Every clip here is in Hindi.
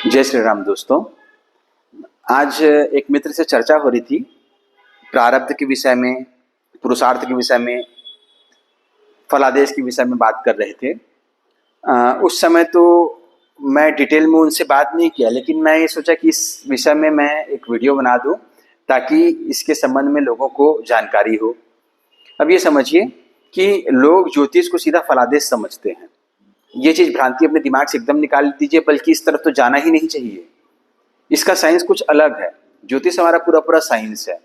जय श्री राम दोस्तों। आज एक मित्र से चर्चा हो रही थी प्रारब्ध के विषय में, पुरुषार्थ के विषय में, फलादेश के विषय में बात कर रहे थे। उस समय तो मैं डिटेल में उनसे बात नहीं किया, लेकिन मैं ये सोचा कि इस विषय में मैं एक वीडियो बना दूं ताकि इसके संबंध में लोगों को जानकारी हो। अब ये समझिए कि लोग ज्योतिष को सीधा फलादेश समझते हैं। ये चीज़ भ्रांति अपने दिमाग से एकदम निकाल दीजिए, बल्कि इस तरफ तो जाना ही नहीं चाहिए। इसका साइंस कुछ अलग है। ज्योतिष हमारा पूरा पूरा साइंस है।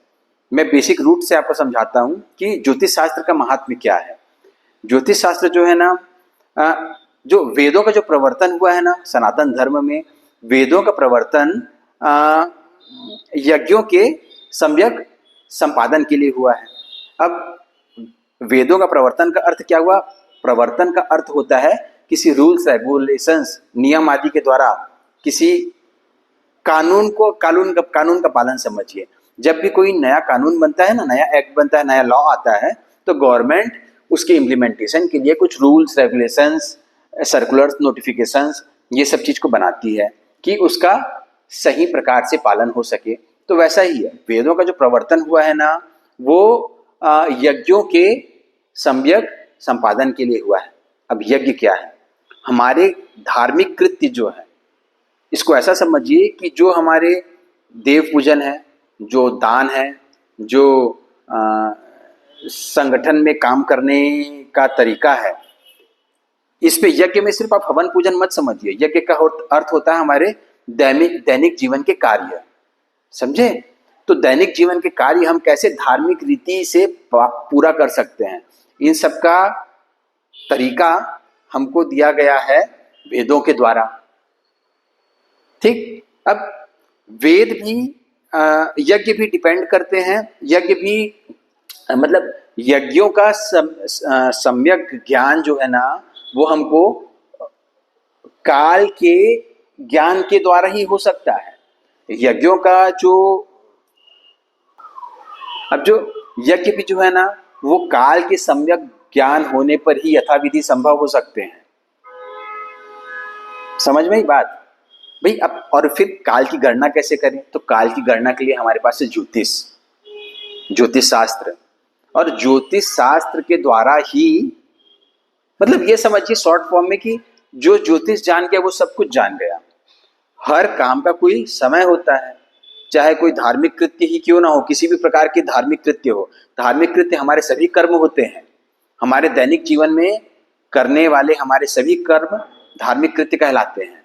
मैं बेसिक रूट से आपको समझाता हूँ कि ज्योतिष शास्त्र का महात्म्य क्या है। ज्योतिष शास्त्र जो है ना, जो वेदों का जो प्रवर्तन हुआ है ना, सनातन धर्म में वेदों का प्रवर्तन यज्ञों के सम्यक संपादन के लिए हुआ है। अब वेदों का प्रवर्तन का अर्थ क्या हुआ? प्रवर्तन का अर्थ होता है किसी रूल्स रेगुलेशंस, नियम आदि के द्वारा किसी कानून का पालन समझिए। जब भी कोई नया कानून बनता है ना, नया एक्ट बनता है, नया लॉ आता है, तो गवर्नमेंट उसके इम्प्लीमेंटेशन के लिए कुछ रूल्स रेगुलेशंस, सर्कुलर्स, नोटिफिकेशंस, ये सब चीज को बनाती है कि उसका सही प्रकार से पालन हो सके। तो वैसा ही है, वेदों का जो प्रवर्तन हुआ है ना, वो यज्ञों के सम्यक संपादन के लिए हुआ है। अब यज्ञ क्या है? हमारे धार्मिक कृत्य जो है, इसको ऐसा समझिए कि जो हमारे देव पूजन है, जो दान है, जो संगठन में काम करने का तरीका है, इस पे यज्ञ में सिर्फ आप हवन पूजन मत समझिए। यज्ञ का अर्थ होता है हमारे दैनिक जीवन के कार्य, समझे? तो दैनिक जीवन के कार्य हम कैसे धार्मिक रीति से पूरा कर सकते हैं, इन सब का तरीका हमको दिया गया है वेदों के द्वारा। ठीक। अब वेद भी यज्ञ भी डिपेंड करते हैं। यज्ञ भी मतलब यज्ञों का सम्यक ज्ञान जो है ना, वो हमको काल के ज्ञान के द्वारा ही हो सकता है। यज्ञों का जो यज्ञ भी जो है ना, वो काल के सम्यक ज्ञान होने पर ही यथाविधि संभव हो सकते हैं। समझ में ही बात भाई। अब और फिर काल की गणना कैसे करें? तो काल की गणना के लिए हमारे पास है ज्योतिष शास्त्र, और ज्योतिष शास्त्र के द्वारा ही, मतलब ये समझिए शॉर्ट फॉर्म में कि जो ज्योतिष जान गया वो सब कुछ जान गया। हर काम का कोई समय होता है, चाहे कोई धार्मिक कृत्य ही क्यों ना हो, किसी भी प्रकार के धार्मिक कृत्य हो। धार्मिक कृत्य हमारे सभी कर्म होते हैं। हमारे दैनिक जीवन में करने वाले हमारे सभी कर्म धार्मिक कृत्य कहलाते हैं।